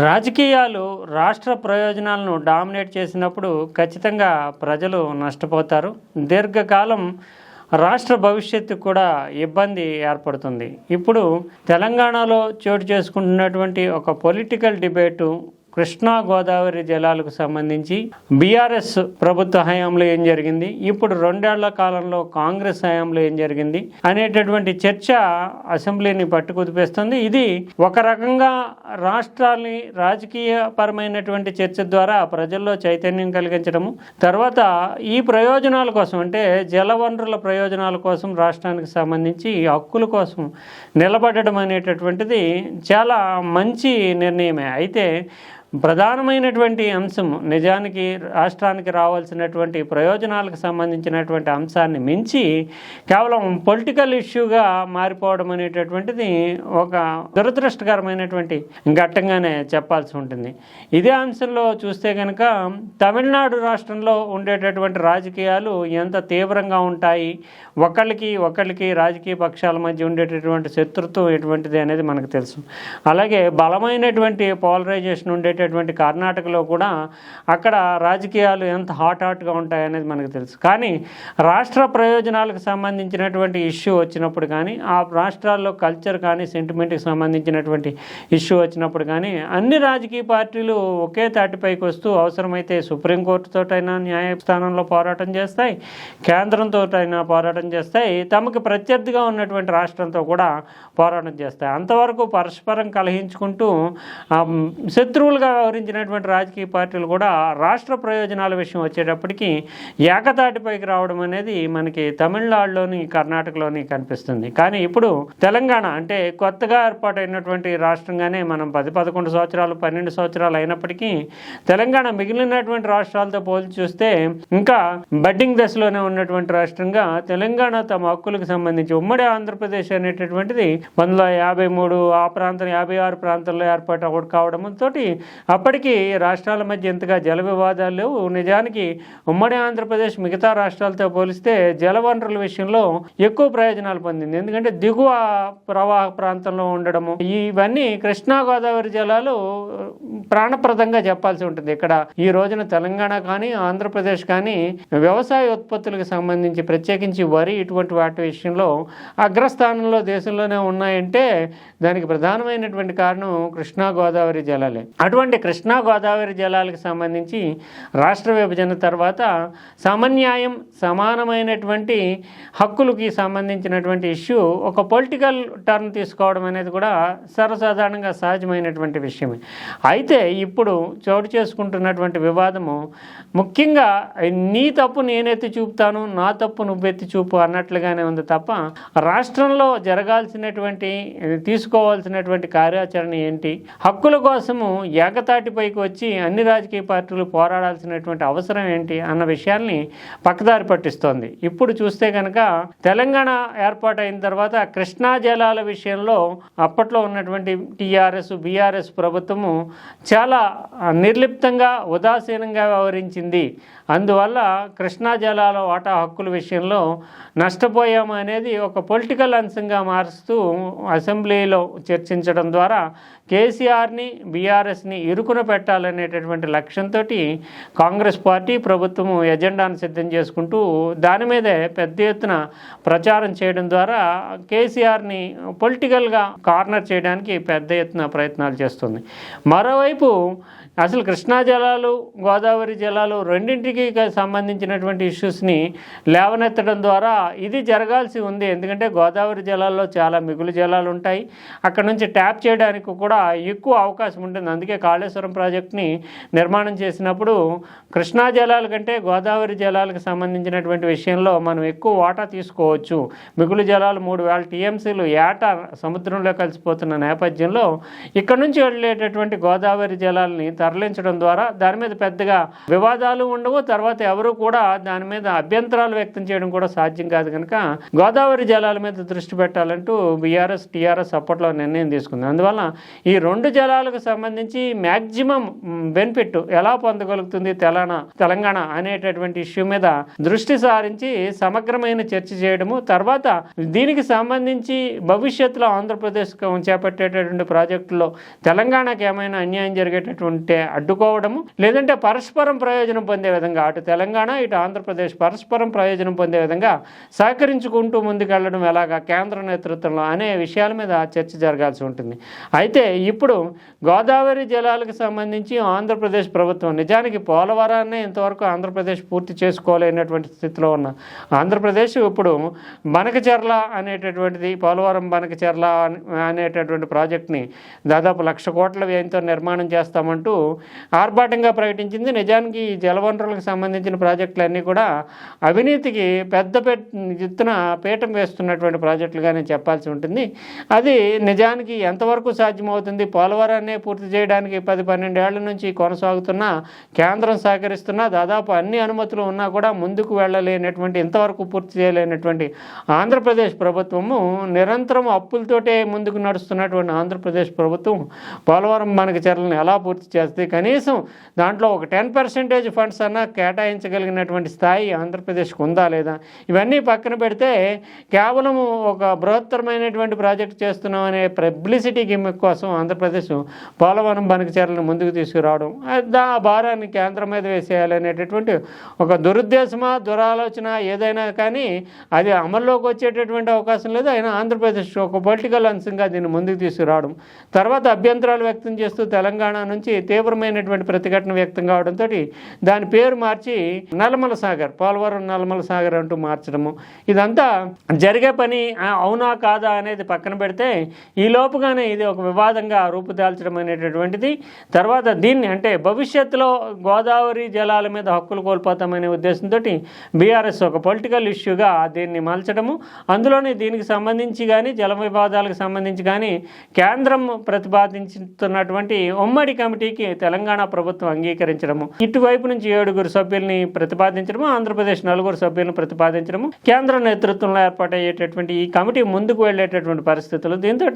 రాజకీయాలు రాష్ట్ర ప్రయోజనాలను డామినేట్ చేసినప్పుడు ఖచ్చితంగా ప్రజలు నష్టపోతారు. దీర్ఘకాలం రాష్ట్ర భవిష్యత్తు కూడా ఇబ్బంది ఏర్పడుతుంది. ఇప్పుడు తెలంగాణలో చోటు చేసుకుంటున్నటువంటి ఒక పొలిటికల్ డిబేటు కృష్ణా గోదావరి జలాలకు సంబంధించి బీఆర్ఎస్ ప్రభుత్వ హయాంలో ఏం జరిగింది, ఇప్పుడు 2 ఏళ్ల కాలంలో కాంగ్రెస్ హయాంలో ఏం జరిగింది అనేటటువంటి చర్చ అసెంబ్లీని పట్టుకుదిపేస్తుంది. ఇది ఒక రకంగా రాష్ట్రాన్ని రాజకీయ పరమైనటువంటి చర్చ ద్వారా ప్రజల్లో చైతన్యం కలిగించడము, తర్వాత ఈ ప్రయోజనాల కోసం అంటే జలవనరుల ప్రయోజనాల కోసం రాష్ట్రానికి సంబంధించి హక్కుల కోసం నిలబడడం అనేటటువంటిది చాలా మంచి నిర్ణయమే. అయితే ప్రధానమైనటువంటి అంశం నిజానికి రాష్ట్రానికి రావాల్సినటువంటి ప్రయోజనాలకు సంబంధించినటువంటి అంశాన్ని మించి కేవలం పొలిటికల్ ఇష్యూగా మారిపోవడం అనేటటువంటిది ఒక దురదృష్టకరమైనటువంటి ఘట్టంగానే చెప్పాల్సి ఉంటుంది. ఇదే అంశంలో చూస్తే కనుక తమిళనాడు రాష్ట్రంలో ఉండేటటువంటి రాజకీయాలు ఎంత తీవ్రంగా ఉంటాయి, ఒకళ్ళకి రాజకీయ పక్షాల మధ్య ఉండేటటువంటి శత్రుత్వం ఎటువంటిది అనేది మనకు తెలుసు. అలాగే బలమైనటువంటి పోలరైజేషన్ ఉండేటటువంటి కర్ణాటకలో కూడా అక్కడ రాజకీయాలు ఎంత హాట్గా ఉంటాయనేది మనకు తెలుసు. కానీ రాష్ట్ర ప్రయోజనాలకు సంబంధించినటువంటి ఇష్యూ వచ్చినప్పుడు కానీ, ఆ రాష్ట్రాల్లో కల్చర్ కానీ సెంటిమెంట్కి సంబంధించినటువంటి ఇష్యూ వచ్చినప్పుడు కానీ అన్ని రాజకీయ పార్టీలు ఒకే తాటిపైకి వస్తూ అవసరమైతే సుప్రీంకోర్టుతోటైనా న్యాయస్థానంలో పోరాటం చేస్తాయి, కేంద్రంతో అయినా పోరాటం చేస్తాయి, తమకు ప్రత్యర్థిగా ఉన్నటువంటి రాష్ట్రంతో కూడా పోరాటం చేస్తాయి. అంతవరకు పరస్పరం కలహించుకుంటూ శత్రువులుగా వ్యవహరించినటువంటి రాజకీయ పార్టీలు కూడా రాష్ట్ర ప్రయోజనాల విషయం వచ్చేటప్పటికి ఏకతాటిపైకి రావడం అనేది మనకి తమిళనాడులోని కర్ణాటకలోని కనిపిస్తుంది. కానీ ఇప్పుడు తెలంగాణ అంటే కొత్తగా ఏర్పాటైనటువంటి రాష్ట్రంగానే మనం 10-11 సంవత్సరాలు 12 సంవత్సరాలు అయినప్పటికీ తెలంగాణ మిగిలినటువంటి రాష్ట్రాలతో పోల్చి చూస్తే ఇంకా బడ్డింగ్ దశలోనే ఉన్నటువంటి రాష్ట్రంగా తెలంగాణ తమ హక్కులకు సంబంధించి ఉమ్మడి ఆంధ్రప్రదేశ్ అనేటటువంటిది 1953 ఆ ప్రాంతం 56 ప్రాంతాల్లో ఏర్పాటు కావడంతో అప్పటికి రాష్ట్రాల మధ్య ఎంతగా జల వివాదాలు లేవు. నిజానికి ఉమ్మడి ఆంధ్రప్రదేశ్ మిగతా రాష్ట్రాలతో పోలిస్తే జలవనరుల విషయంలో ఎక్కువ ప్రయోజనాలు పొందింది. ఎందుకంటే దిగువ ప్రవాహ ప్రాంతంలో ఉండడము, ఇవన్నీ కృష్ణా గోదావరి జలాలు ప్రాణప్రదంగా చెప్పాల్సి ఉంటుంది. ఇక్కడ ఈ రోజున తెలంగాణ కానీ ఆంధ్రప్రదేశ్ కానీ వ్యవసాయ ఉత్పత్తులకు సంబంధించి ప్రత్యేకించి వరి ఇటువంటి వాటి విషయంలో అగ్రస్థానంలో దేశంలోనే ఉన్నాయంటే దానికి ప్రధానమైనటువంటి కారణం కృష్ణా గోదావరి జలాలే. అటువంటి కృష్ణా గోదావరి జలాలకు సంబంధించి రాష్ట్ర విభజన తర్వాత సమన్యాయం సమానమైనటువంటి హక్కులకి సంబంధించినటువంటి ఇష్యూ ఒక పొలిటికల్ టర్న్ తీసుకోవడం అనేది కూడా సర్వసాధారణంగా సహజమైనటువంటి విషయమే. అయితే ఇప్పుడు చోటు చేసుకుంటున్నటువంటి వివాదము ముఖ్యంగా నీ తప్పు నేనెత్తి చూపుతాను, నా తప్పు నువ్వెత్తి చూపు అన్నట్లుగానే ఉంది తప్ప రాష్ట్రంలో జరగాల్సినటువంటి తీసుకోవాల్సినటువంటి కార్యాచరణ ఏంటి, హక్కుల కోసము ఏకతాటిపైకి వచ్చి అన్ని రాజకీయ పార్టీలు పోరాడాల్సినటువంటి అవసరం ఏంటి అన్న విషయాల్ని పక్కదారి పట్టిస్తోంది. ఇప్పుడు చూస్తే కనుక తెలంగాణ ఏర్పాటైన తర్వాత కృష్ణా జలాల విషయంలో అప్పట్లో ఉన్నటువంటి టీఆర్ఎస్ బీఆర్ఎస్ ప్రభుత్వము చాలా నిర్లిప్తంగా ఉదాసీనంగా వ్యవహరించింది. అందువల్ల కృష్ణా జలాల వాటా హక్కుల విషయంలో నష్టపోయాము అనేది ఒక పొలిటికల్ అంశంగా మారుస్తూ అసెంబ్లీలో చర్చించడం ద్వారా కేసీఆర్ని బీఆర్ఎస్ని ఇరుకున పెట్టాలనేటటువంటి లక్ష్యంతో కాంగ్రెస్ పార్టీ ప్రభుత్వము ఎజెండాను సిద్ధం చేసుకుంటూ దాని మీదే పెద్ద ఎత్తున ప్రచారం చేయడం ద్వారా కేసీఆర్ని పొలిటికల్గా కార్నర్ చేయడానికి పెద్ద ఎత్తున ప్రయత్నాలు చేస్తుంది. మరోవైపు అసలు కృష్ణా జలాలు గోదావరి జలాలు రెండింటికి సంబంధించినటువంటి ఇష్యూస్ని లేవనెత్తడం ద్వారా ఇది జరగాల్సి ఉంది. ఎందుకంటే గోదావరి జలాల్లో చాలా మిగులు జలాలు ఉంటాయి, అక్కడ నుంచి ట్యాప్ చేయడానికి కూడా ఎక్కువ అవకాశం ఉంటుంది. అందుకే కాళేశ్వరం ప్రాజెక్ట్ని నిర్మాణం చేసినప్పుడు కృష్ణా జలాల కంటే గోదావరి జలాలకు సంబంధించినటువంటి విషయంలో మనం ఎక్కువ వాటా తీసుకోవచ్చు, మిగులు జలాలు 3000 టీఎంసీలు ఏటా సముద్రంలో కలిసిపోతున్న నేపథ్యంలో ఇక్కడ నుంచి వెళ్ళేటటువంటి గోదావరి జలాలని తరలించడం ద్వారా దాని మీద పెద్దగా వివాదాలు ఉండవు. తర్వాత ఎవరు కూడా దాని మీద అభ్యంతరాలు వ్యక్తం చేయడం కూడా సాధ్యం కాదు. కనుక గోదావరి జలాల మీద దృష్టి పెట్టాలంటూ బీఆర్ఎస్ టీఆర్ఎస్ అప్పట్లో నిర్ణయం తీసుకుంది. అందువల్ల ఈ రెండు జలాలకు సంబంధించి మ్యాక్సిమం బెనిఫిట్ ఎలా పొందగలుగుతుంది తెలంగాణ అనేటటువంటి ఇష్యూ మీద దృష్టి సారించి సమగ్రమైన చర్చ చేయడము, తర్వాత దీనికి సంబంధించి భవిష్యత్తులో ఆంధ్రప్రదేశ్ చేపట్టేటటువంటి ప్రాజెక్టులో తెలంగాణకి ఏమైనా అన్యాయం జరిగేటటువంటి అడ్డుకోవడము, లేదంటే పరస్పరం ప్రయోజనం పొందే విధంగా అటు తెలంగాణ ఇటు ఆంధ్రప్రదేశ్ పరస్పరం ప్రయోజనం పొందే విధంగా సహకరించుకుంటూ ముందుకెళ్లడం ఎలాగా కేంద్ర నేతృత్వంలో అనే విషయాల మీద చర్చ జరగాల్సి ఉంటుంది. అయితే ఇప్పుడు గోదావరి జలాలకు సంబంధించి ఆంధ్రప్రదేశ్ ప్రభుత్వం నిజానికి పోలవరాన్ని ఇంతవరకు ఆంధ్రప్రదేశ్ పూర్తి చేసుకోలేనటువంటి స్థితిలో ఉన్న ఆంధ్రప్రదేశ్ ఇప్పుడు బనకచెర్ల అనేటటువంటిది పోలవరం బనకచెర్ల అనేటటువంటి ప్రాజెక్ట్ని దాదాపు 1,00,000 కోట్ల వ్యయంతో నిర్మాణం చేస్తామంటూ ఆర్భాటంగా ప్రకటించింది. నిజానికి ఈ జలవనరులకు సంబంధించిన ప్రాజెక్టులన్నీ కూడా అవినీతికి పెద్ద ఎత్తున పీఠం వేస్తున్నటువంటి ప్రాజెక్టులుగానే చెప్పాల్సి ఉంటుంది. అది నిజానికి ఎంతవరకు సాధ్యమవుతుంది? పోలవరాన్ని పూర్తి చేయడానికి 10-12 ఏళ్ల నుంచి కొనసాగుతున్న కేంద్రం సహకరిస్తున్నా దాదాపు అన్ని అనుమతులు ఉన్నా కూడా ముందుకు వెళ్ళలేనటువంటి ఇంతవరకు పూర్తి చేయలేనటువంటి ఆంధ్రప్రదేశ్ ప్రభుత్వము నిరంతరం అప్పులతోటే ముందుకు నడుస్తున్నటువంటి ఆంధ్రప్రదేశ్ ప్రభుత్వం పోలవరం బనకచెర్లను ఎలా పూర్తి చేస్తే కనీసం దాంట్లో ఒక 10% ఫండ్స్ అన్నా కేటాయించగలిగినటువంటి స్థాయి ఆంధ్రప్రదేశ్కి ఉందా లేదా? ఇవన్నీ పక్కన పెడితే కేవలం ఒక బృహత్తరమైనటువంటి ప్రాజెక్ట్ చేస్తున్నాం అనే పబ్లిసిటీ గిమ్మిక్ కోసం ఆంధ్రప్రదేశ్ పోలవరం బనకచెర్లను ముందుకు తీసుకురావడం, ఆ భారాన్ని కేంద్రం మీద వేసేయాలనేటటువంటి ఒక దురుద్దేశమా దురాలోచన ఏదైనా కానీ అది అమల్లోకి వచ్చేటటువంటి అవకాశం లేదు. అయినా ఆంధ్రప్రదేశ్ ఒక పొలిటికల్ అంశంగా దీన్ని ముందుకు తీసుకురావడం, తర్వాత అభ్యంతరాలు వ్యక్తం చేస్తూ తెలంగాణ నుంచి తీవ్రమైనటువంటి ప్రతిఘటన వ్యక్తం కావడంతో దాని పేరు మార్చి నల్లమల సాగర్, పోలవరం నల్లమల సాగర్ అంటూ మార్చడము, ఇదంతా జరిగే పని అవునా కాదా అనేది పక్కన పెడితే ఈ లోపుగానే ఇది ఒక వివాదంగా రూపుదాల్చడం అనేటటువంటిది. తర్వాత దీన్ని అంటే భవిష్యత్తులో గోదావరి జలాల మీద హక్కులు కోల్పోతామనే ఉద్దేశంతో బీఆర్ఎస్ ఒక పొలిటికల్ ఇష్యూగా దీన్ని మలచడము, అందులోనే దీనికి సంబంధించి కానీ జల వివాదాలకు సంబంధించి కానీ కేంద్రం ప్రతిపాదించుతున్నటువంటి ఉమ్మడి కమిటీకి తెలంగాణ ప్రభుత్వం అంగీకరించడము, ఇటువైపు నుంచి 7 సభ్యుల్ని ప్రతిపాదించడము, ఆంధ్రప్రదేశ్ 4 సభ్యులను ప్రతిపాదించడము, కేంద్ర నేతృత్వంలో ఏర్పాటయ్యేటటువంటి ఈ కమిటీ ముందుకు వెళ్ళేటటువంటి పరిస్థితులు. దీంతో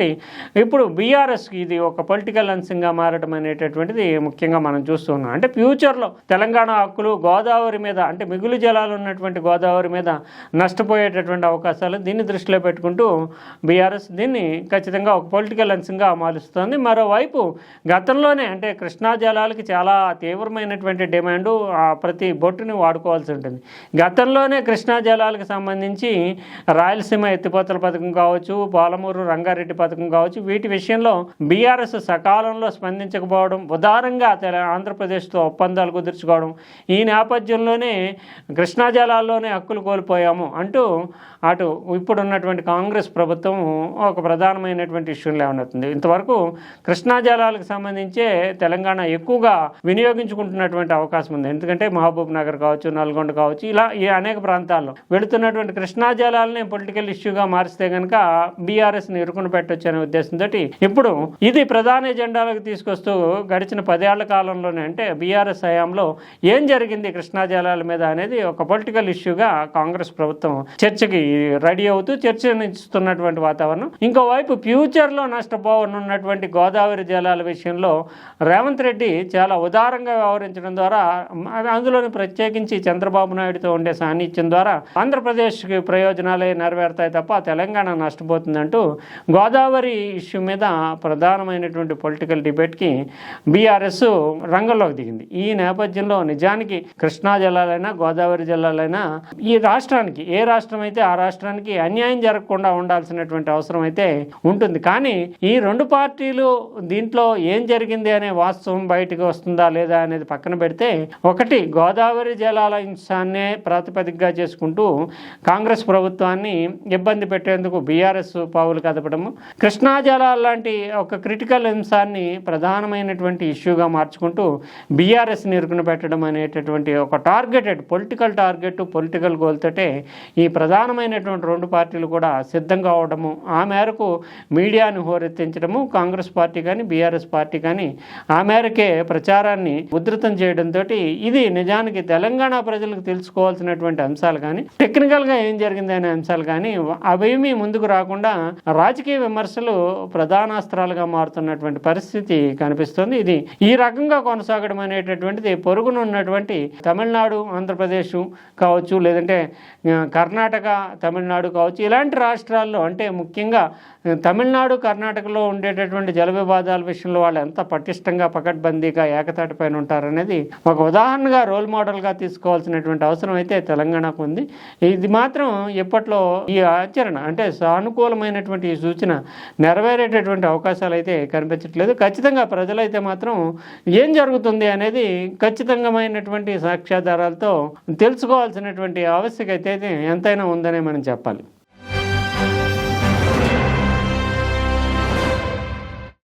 ఇప్పుడు బీఆర్ఎస్కి ఇది ఒక పొలిటికల్ అంశంగా మారడం అనేటటువంటిది ముఖ్యంగా మనం చూస్తున్నాం. అంటే ఫ్యూచర్లో తెలంగాణ హక్కులు గోదావరి మీద అంటే మిగులు జలాలు ఉన్నటువంటి గోదావరి మీద నష్టపోయేటటువంటి అవకాశాలు దీన్ని దృష్టిలో పెట్టుకుంటూ బీఆర్ఎస్ దీన్ని ఖచ్చితంగా ఒక పొలిటికల్ అంశంగా మారుస్తుంది. మరోవైపు గతంలోనే అంటే కృష్ణా జలాలకి చాలా తీవ్రమైనటువంటి డిమాండు, ప్రతి బొట్టుని వాడుకోవాల్సి ఉంటుంది. గతంలోనే కృష్ణా జలాలకు సంబంధించి రాయలసీమ ఎత్తిపోతల పథకం కావచ్చు, పాలమూరు రంగారెడ్డి పథకం కావచ్చు, వీటి విషయంలో బీఆర్ఎస్ సకాలంలో స్పందించకపోవడం, ఉదారంగా ఆంధ్రప్రదేశ్తో ఒప్పందాలు కుదుర్చుకోవడం, ఈ నేపథ్యంలోనే కృష్ణా జలాల్లోనే హక్కులు కోల్పోయాము అంటూ అటు ఇప్పుడున్నటువంటి కాంగ్రెస్ ప్రభుత్వం ఒక ప్రధానమైనటువంటి ఇష్యూలు లేవనవుతుంది. ఇంతవరకు కృష్ణా జలాలకు సంబంధించే తెలంగాణ ఎక్కువగా వినియోగించుకుంటున్నటువంటి అవకాశం ఉంది. ఎందుకంటే మహబూబ్ నగర్ కావచ్చు, నల్గొండ కావచ్చు, ఇలా ఈ అనేక ప్రాంతాల్లో వెళుతున్నటువంటి కృష్ణా జలాలని పొలిటికల్ ఇష్యూగా మారిస్తే కనుక బీఆర్ఎస్ని ఇరుకుని పెట్టొచ్చు అనే ఉద్దేశంతో ఇప్పుడు ఇది ప్రధాన ఎజెండాలకు తీసుకొస్తూ గడిచిన 10 ఏళ్ల కాలంలోనే అంటే బీఆర్ఎస్ హయాంలో ఏం జరిగింది కృష్ణా జలాల మీద అనేది ఒక పొలిటికల్ ఇష్యూగా కాంగ్రెస్ ప్రభుత్వం చర్చకి రెడీ అవుతూ చర్చనిస్తున్నటువంటి వాతావరణం. ఇంకోవైపు ఫ్యూచర్లో నష్టపోనున్నటువంటి గోదావరి జలాల విషయంలో రేవంత్ రెడ్డి చాలా ఉదారంగా వ్యవహరించడం ద్వారా, అందులోని ప్రత్యేకించి చంద్రబాబు నాయుడుతో ఉండే సాన్నిధ్యం ద్వారా ఆంధ్రప్రదేశ్కి ప్రయోజనాలే నెరవేరుతాయి తప్ప తెలంగాణ నష్టపోతుందంటూ గోదావరి ఇష్యూ మీద ప్రధానమైనటువంటి పొలిటికల్ డిబేట్కి బీఆర్ఎస్ రంగంలోకి దిగింది. ఈ నేపథ్యంలో నిజానికి కృష్ణా జలాలైనా గోదావరి జలాలైనా ఈ రాష్ట్రానికి ఏ రాష్ట్రం అయితే ఆ రాష్ట్రానికి అన్యాయం జరగకుండా ఉండాల్సినటువంటి అవసరం అయితే ఉంటుంది. కానీ ఈ రెండు పార్టీలు దీంట్లో ఏం జరిగింది అనే వాస్తవం బయటకు వస్తుందా లేదా అనేది పక్కన పెడితే, ఒకటి గోదావరి జలాల అంశాన్నే ప్రాతిపదికగా చేసుకుంటూ కాంగ్రెస్ ప్రభుత్వాన్ని ఇబ్బంది పెట్టేందుకు బీఆర్ఎస్ పావులు కదపడము, కృష్ణా జలాల లాంటి ఒక క్రిటికల్ అంశాన్ని ప్రధానమైనటువంటి ఇష్యూగా మార్చుకుంటూ బీఆర్ఎస్ని ఇరుకుని పెట్టడం అనేటటువంటి ఒక టార్గెటెడ్ పొలిటికల్ పొలిటికల్ గోల్ తోటే ఈ ప్రధానమైనటువంటి రెండు పార్టీలు కూడా సిద్ధంగా అవడము, ఆ మేరకు మీడియాను హోరెత్తించడము కాంగ్రెస్ పార్టీ కానీ బీఆర్ఎస్ పార్టీ కానీ ఆ మేరకు మేరకే ప్రచారాన్ని ఉధృతం చేయడంతో ఇది నిజానికి తెలంగాణ ప్రజలకు తెలుసుకోవాల్సినటువంటి అంశాలు కానీ టెక్నికల్గా ఏం జరిగింది అనే అంశాలు కానీ అవేమీ ముందుకు రాకుండా రాజకీయ విమర్శలు ప్రధానాస్త్రాలుగా మారుతున్నటువంటి పరిస్థితి కనిపిస్తుంది. ఇది ఈ రకంగా కొనసాగడం అనేటటువంటిది పొరుగునున్నటువంటి తమిళనాడు, ఆంధ్రప్రదేశ్ కావచ్చు, లేదంటే కర్ణాటక, తమిళనాడు కావచ్చు, ఇలాంటి రాష్ట్రాల్లో అంటే ముఖ్యంగా తమిళనాడు, కర్ణాటకలో ఉండేటటువంటి జల వివాదాల విషయంలో వాళ్ళు ఎంత పటిష్టంగా పకడ్బందీగా ఏకతాటిపైన ఉంటారనేది ఒక ఉదాహరణగా రోల్ మోడల్గా తీసుకోవాల్సినటువంటి అవసరం అయితే తెలంగాణకు ఉంది. ఇది మాత్రం ఇప్పట్లో ఈ ఆచరణ అంటే సానుకూలమైనటువంటి ఈ సూచన నెరవేరేటటువంటి అవకాశాలు అయితే కనిపించట్లేదు. ఖచ్చితంగా ప్రజలైతే మాత్రం ఏం జరుగుతుంది అనేది ఖచ్చితంగామైనటువంటి సాక్ష్యాధారాలతో తెలుసుకోవాల్సినటువంటి ఆవశ్యకత అయితే ఎంతైనా ఉందనే మనం చెప్పాలి.